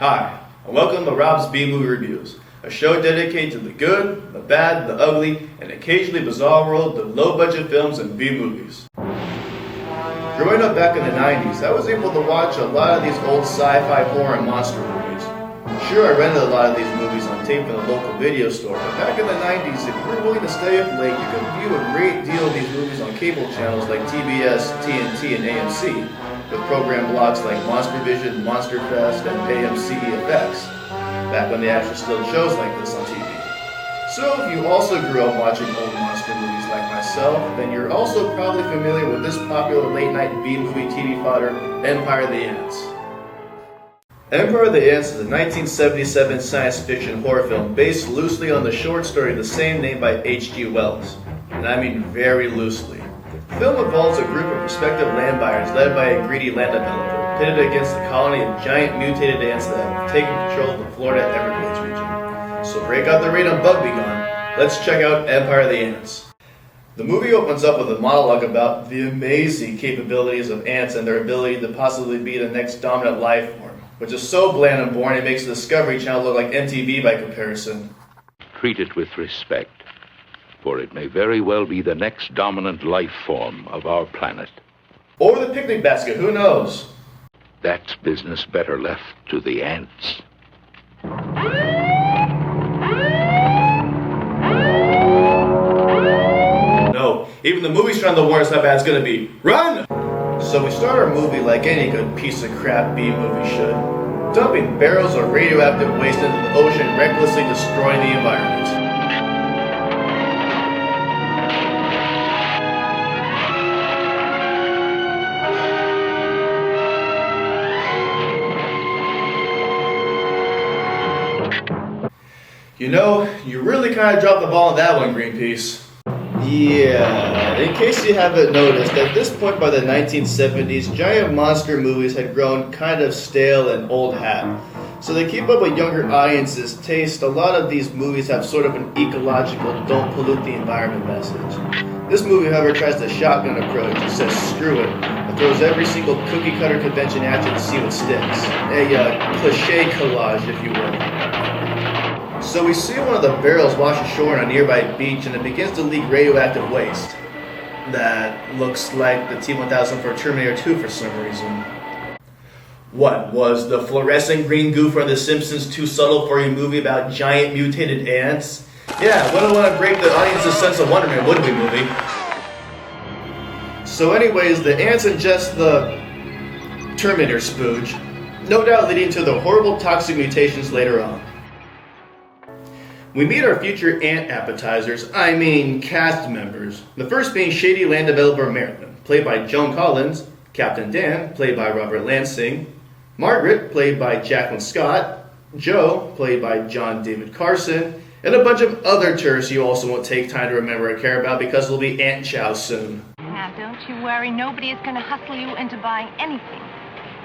Hi, and welcome to Rob's B-Movie Reviews, a show dedicated to the good, the bad, the ugly, and occasionally bizarre world of low-budget films and B-movies. Growing up back in the 90s, I was able to watch a lot of these old sci-fi horror and monster movies. Sure, I rented a lot of these movies on tape in a local video store, but back in the 90s, if you were willing to stay up late, you could view a great deal of these movies on cable channels like TBS, TNT, and AMC, with program blocks like Monster Vision, Monster Fest, and AMC FX, back when they actually still had shows like this on TV. So if you also grew up watching old monster movies like myself, then you're also probably familiar with this popular late-night B-movie TV fodder, Empire of the Ants. Empire of the Ants is a 1977 science fiction horror film based loosely on the short story of the same name by H.G. Wells, and I mean very loosely. The film involves a group of prospective land buyers led by a greedy land developer, pitted against a colony of giant mutated ants that have taken control of the Florida Everglades region. So break out the radar and bug be gone. Let's check out Empire of the Ants. The movie opens up with a monologue about the amazing capabilities of ants and their ability to possibly be the next dominant life form, which is so bland and boring it makes the Discovery Channel look like MTV by comparison. Treat it with respect, for it may very well be the next dominant life form of our planet. Or the picnic basket, who knows? That's business better left to the ants. No, even the movie's trying to warn us how bad it's gonna be. Run! So we start our movie like any good piece of crap B-movie should, dumping barrels of radioactive waste into the ocean, recklessly destroying the environment. You know, you really kind of dropped the ball on that one, Greenpeace. Yeah, in case you haven't noticed, at this point by the 1970s, giant monster movies had grown kind of stale and old hat. So to keep up with younger audiences' taste, a lot of these movies have sort of an ecological, don't pollute the environment message. This movie, however, tries the shotgun approach. It says screw it, and throws every single cookie-cutter convention at you to see what sticks. A cliche collage, if you will. So we see one of the barrels wash ashore on a nearby beach, and it begins to leak radioactive waste. That looks like the T-1000 for Terminator 2 for some reason. What, was the fluorescent green goo from The Simpsons too subtle for a movie about giant mutated ants? Yeah, we don't want to break the audience's sense of wonderment, would we, movie? So anyways, the ants ingest the Terminator spooge, no doubt leading to the horrible toxic mutations later on. We meet our future ant appetizers, cast members. The first being shady land developer Marilyn, played by Joan Collins, Captain Dan, played by Robert Lansing, Margaret, played by Jacqueline Scott, Joe, played by John David Carson, and a bunch of other tourists you also won't take time to remember or care about because it'll be Ant Chow soon. Now, don't you worry. Nobody is going to hustle you into buying anything.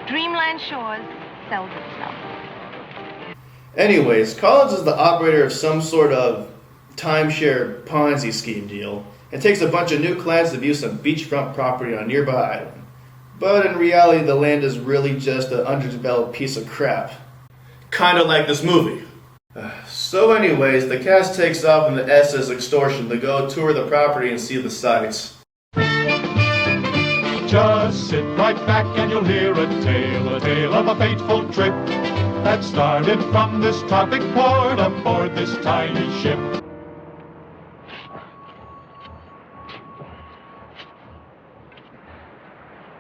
Dreamland Shores sells itself. Anyways, Collins is the operator of some sort of timeshare Ponzi scheme deal and takes a bunch of new clans to view some beachfront property on a nearby island. But in reality, the land is really just an underdeveloped piece of crap. Kinda like this movie. So anyways, the cast takes off in the SS Extortion to go tour the property and see the sights. Just sit right back and you'll hear a tale of a fateful trip that started from this tropic port aboard this tiny ship.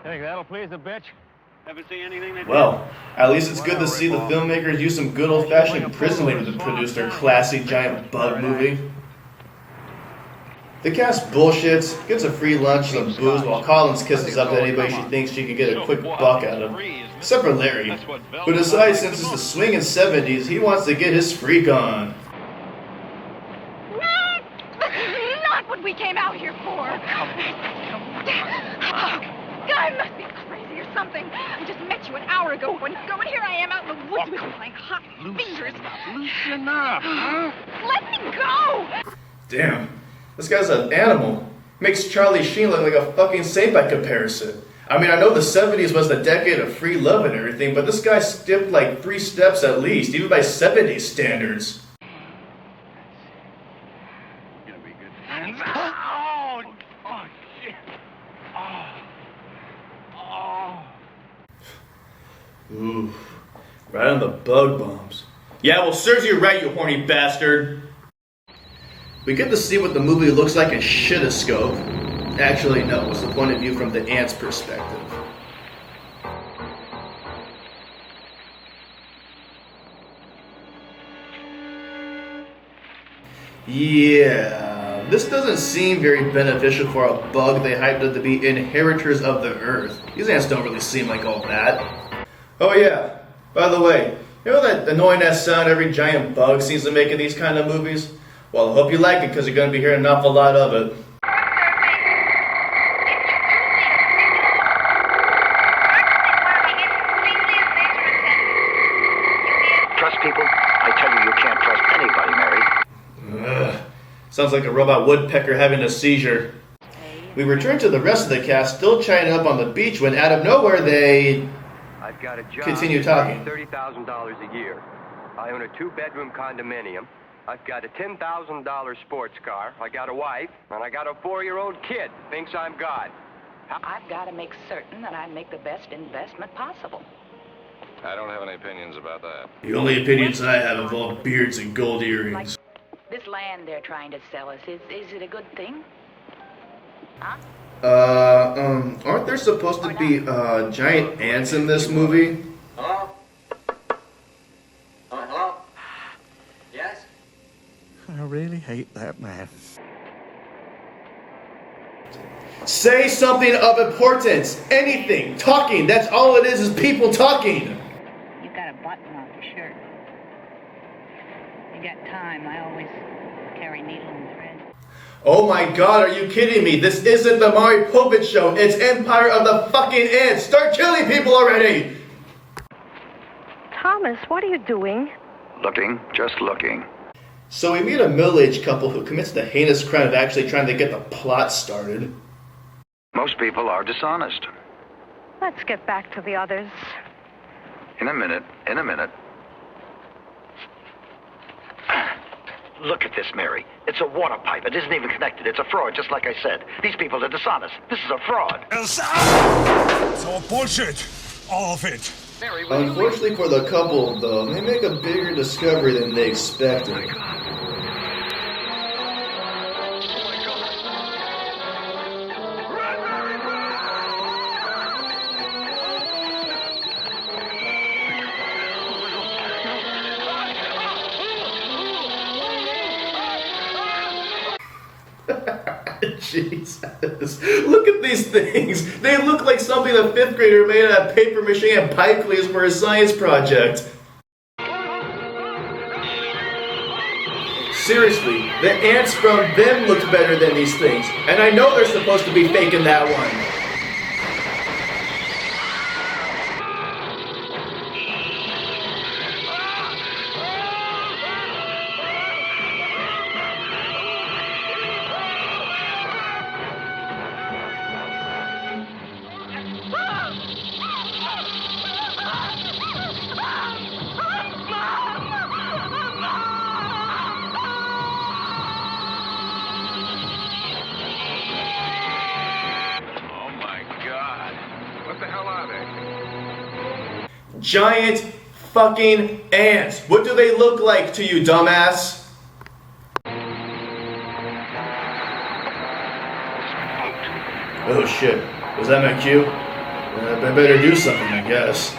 Think that'll please a bitch? Ever see anything they Well, at least it's good to see the filmmakers use some good old-fashioned prison labor to produce their classic giant bug movie. The cast bullshits, gets a free lunch and some booze while Collins kisses up to anybody she thinks she can get a quick buck out of. Except for Larry, who decides since it's the swinging 70s, he wants to get his freak on. Not what we came out here for. I must be crazy or something. I just met you an hour ago and here I am out in the woods with my hot fingers. Loosen up, huh? Let me go! Damn, this guy's an animal. Makes Charlie Sheen look like a fucking saint by comparison. I mean, I know the 70s was the decade of free love and everything, but this guy skipped like 3 steps at least, even by 70s standards. Gonna be good friends. Oh, oh, shit. Oh. Ooh, right on the bug bombs. Yeah, well, serves you right, you horny bastard. We get to see what the movie looks like in shitoscope. Actually, no, it's the point of view from the ant's perspective. Yeah, this doesn't seem very beneficial for a bug they hyped up to be inheritors of the earth. These ants don't really seem like all that. Oh yeah, by the way, you know that annoying ass sound every giant bug seems to make in these kind of movies? Well, I hope you like it because you're going to be hearing an awful lot of it. Trust people? I tell you, you can't trust anybody, Mary. Ugh. Sounds like a robot woodpecker having a seizure. We return to the rest of the cast still chatting up on the beach when out of nowhere they I've got a job. continue talking. $30,000 a year. I own a 2-bedroom condominium. I've got a $10,000 sports car. I got a wife, and I got a 4-year-old kid. Thinks I'm God. I've got to make certain that I make the best investment possible. I don't have any opinions about that. The only opinions I have involve beards and gold earrings. This land they're trying to sell us, is it a good thing? Huh? Aren't there supposed to be, giant ants in this movie? Hello? Hello? Yes? I really hate that man. Say something of importance. Anything. Talking. That's all it is people talking. You've got a button on your shirt. You got time. I always carry needle and thread. Oh my god, are you kidding me? This isn't the Maury Povich show. It's Empire of the fucking Ants. Start killing people already! Thomas, what are you doing? Looking, just looking. So we meet a middle-aged couple who commits the heinous crime of actually trying to get the plot started. Most people are dishonest. Let's get back to the others. In a minute. Look at this, Mary. It's a water pipe. It isn't even connected. It's a fraud, just like I said. These people are dishonest. This is a fraud. It's all bullshit. All of it. Mary, Unfortunately for the couple, though, they make a bigger discovery than they expected. Jesus. Look at these things. They look like something a 5th grader made out of paper mache and pipe cleats for his science project. Seriously, the ants from them looked better than these things. And I know they're supposed to be fake in that one. Giant fucking ants. What do they look like to you, dumbass? Oh shit. Was that my cue? I better do something, I guess.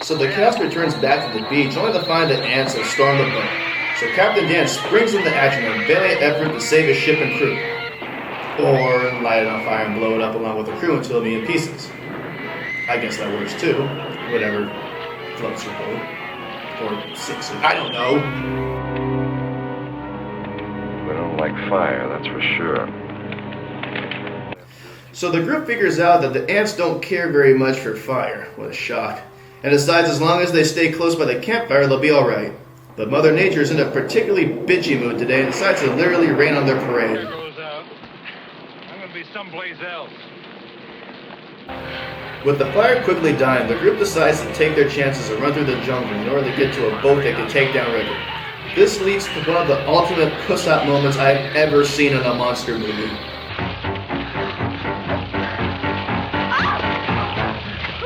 So the cast returns back to the beach, only to find the ants have stormed the boat. So Captain Dan springs into action in a valiant effort to save his ship and crew. Or light it on fire and blow it up along with the crew until it'll be in pieces. I guess that works too. Whatever floats your boat. Or sinks it. I don't know. We don't like fire, that's for sure. So the group figures out that the ants don't care very much for fire. What a shock. And decides as long as they stay close by the campfire, they'll be alright. But Mother Nature is in a particularly bitchy mood today and decides to literally rain on their parade. There goes out. I'm gonna be someplace else. With the fire quickly dying, the group decides to take their chances and run through the jungle in order to get to a boat that can take down River. This leads to one of the ultimate puss-out moments I've ever seen in a monster movie.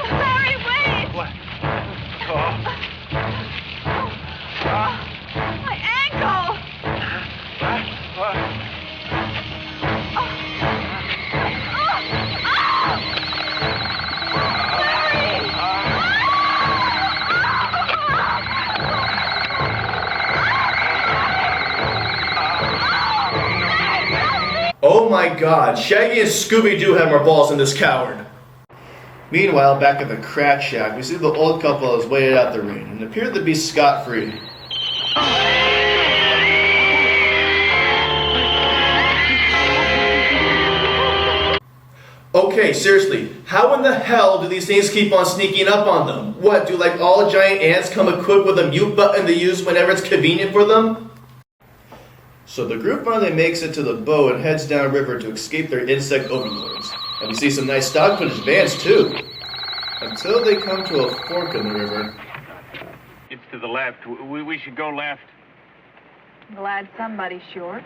Larry, wait! What? Oh. My ankle! What? Oh my god, Shaggy and Scooby-Doo have more balls than this coward. Meanwhile, back at the crack shack, we see the old couple has waited out the rain and appeared to be scot-free. Okay, seriously, how in the hell do these things keep on sneaking up on them? What, do like all giant ants come equipped with a mute button to use whenever it's convenient for them? So the group finally makes it to the boat and heads downriver to escape their insect overlords. And we see some nice stock footage vans too. Until they come to a fork in the river. It's to the left. We should go left. Glad somebody's short.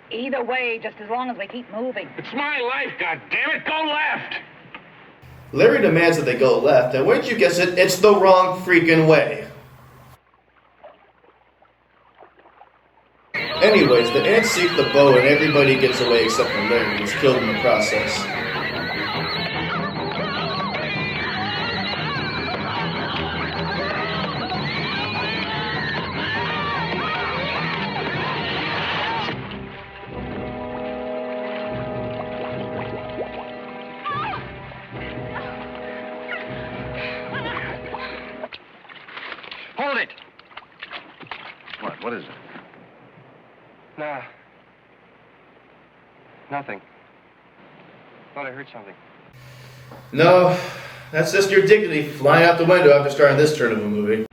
Either way, just as long as we keep moving. It's my life, goddammit! Go left! Larry demands that they go left, and wouldn't you guess it, it's the wrong freaking way. Anyways, the ants seek the boat and everybody gets away except for Larry, who's killed in the process. Hold it! What is it? Nah. Nothing. Thought I heard something. No, that's just your dignity flying out the window after starting this turn of a movie.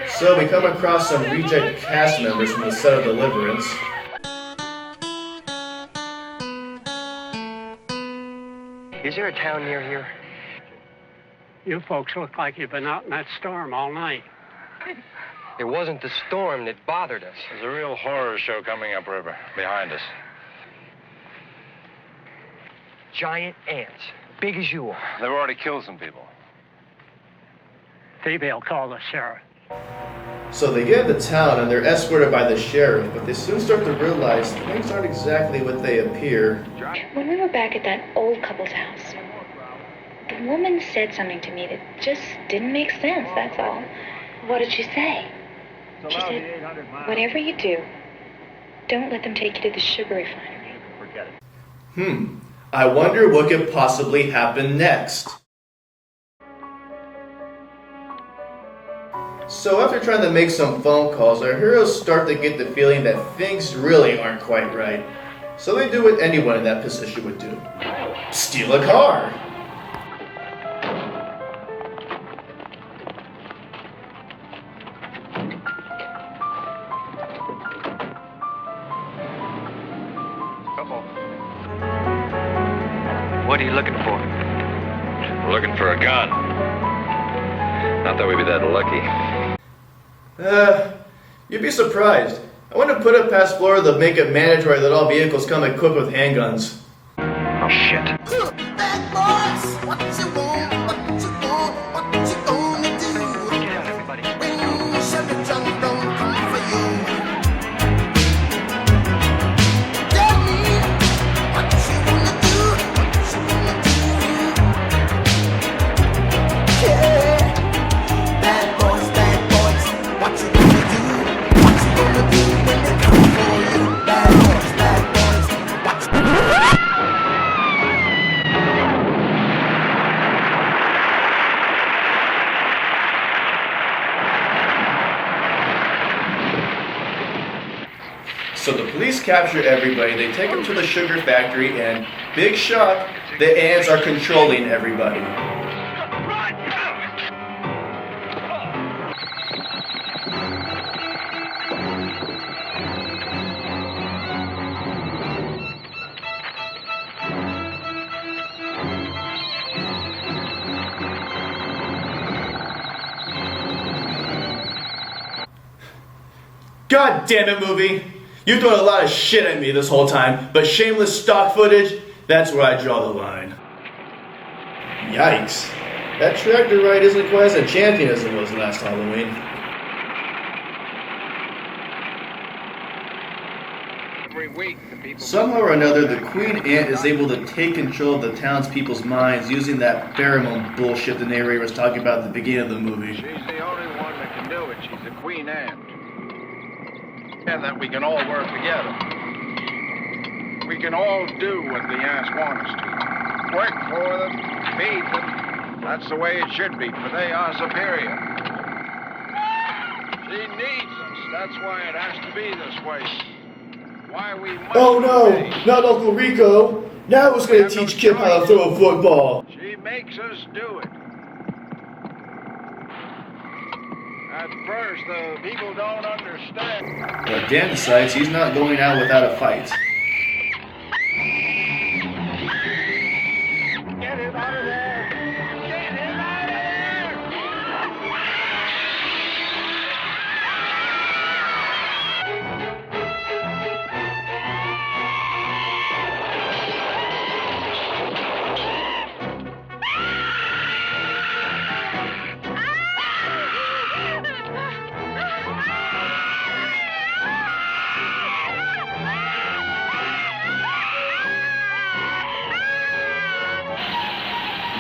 So we come across some reject cast members from the set of Deliverance. Is there a town near here? You folks look like you've been out in that storm all night. It wasn't the storm that bothered us. There's a real horror show coming upriver, behind us. Giant ants, big as you are. They've already killed some people. Phoebe will call the sheriff. So they get into town and they're escorted by the sheriff, but they soon start to realize things aren't exactly what they appear. When we were back at that old couple's house, the woman said something to me that just didn't make sense, that's all. What did she say? She said, whatever you do, don't let them take you to the sugar refinery. I wonder what could possibly happen next. So after trying to make some phone calls, our heroes start to get the feeling that things really aren't quite right. So they do what anyone in that position would do. Steal a car! What are you looking for? We're looking for a gun. Not that we'd be that lucky. You'd be surprised. I want to put it past Florida to make it mandatory that all vehicles come equipped with handguns. Oh, shit. Bad boys, what you want, what you want, what you gonna do? Get out, everybody. When you shut the junk, don't come for you. Tell me what you wanna do, what you wanna do. Yeah. Bad boys, what you gonna do, what you gonna do? capture everybody. They take them to the sugar factory, and big shock, the ants are controlling everybody. God damn it, movie! You've thrown a lot of shit at me this whole time, but shameless stock footage, that's where I draw the line. Yikes. That tractor ride isn't quite as a champion as it was last Halloween. Somehow or another, the Queen Ant is able to take control of the townspeople's minds using that pheromone bullshit the narrator was talking about at the beginning of the movie. She's the only one that can do it. She's the Queen Ant. And that we can all work together. We can all do what the ants want us to. Work for them, feed them. That's the way it should be, for they are superior. She needs us. That's why it has to be this way. Why we must Oh no, obey. not Uncle Rico. Now who's going to teach Kip how to throw a football? She makes us do it. At first, the people don't understand. But Dan decides he's not going out without a fight. Get him out of there! Get him out of there!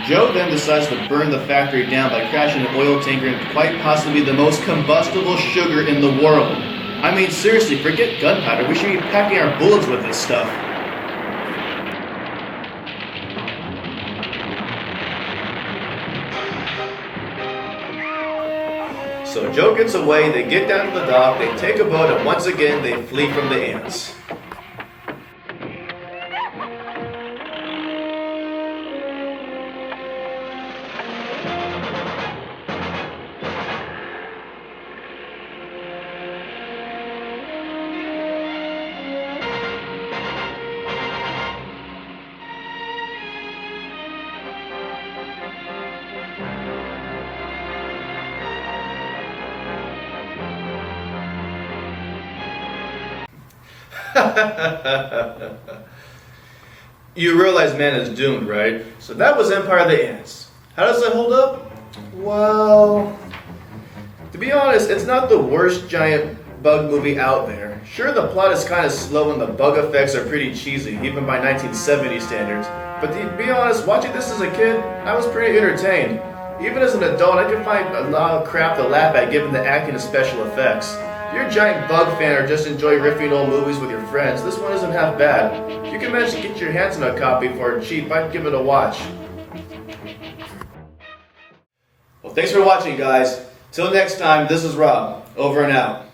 Joe then decides to burn the factory down by crashing an oil tanker and quite possibly the most combustible sugar in the world. I mean, seriously, forget gunpowder. We should be packing our bullets with this stuff. So Joe gets away, they get down to the dock, they take a boat, and once again they flee from the ants. You realize man is doomed, right? So that was Empire of the Ants. How does it hold up? Well, to be honest, it's not the worst giant bug movie out there. Sure, the plot is kind of slow and the bug effects are pretty cheesy, even by 1970 standards. But to be honest, watching this as a kid, I was pretty entertained. Even as an adult, I could find a lot of crap to laugh at given the acting and special effects. If you're a giant bug fan or just enjoy riffing old movies with your friends, this one isn't half bad. If you can manage to get your hands on a copy for cheap, I'd give it a watch. Well, thanks for watching, guys. Till next time, this is Rob. Over and out.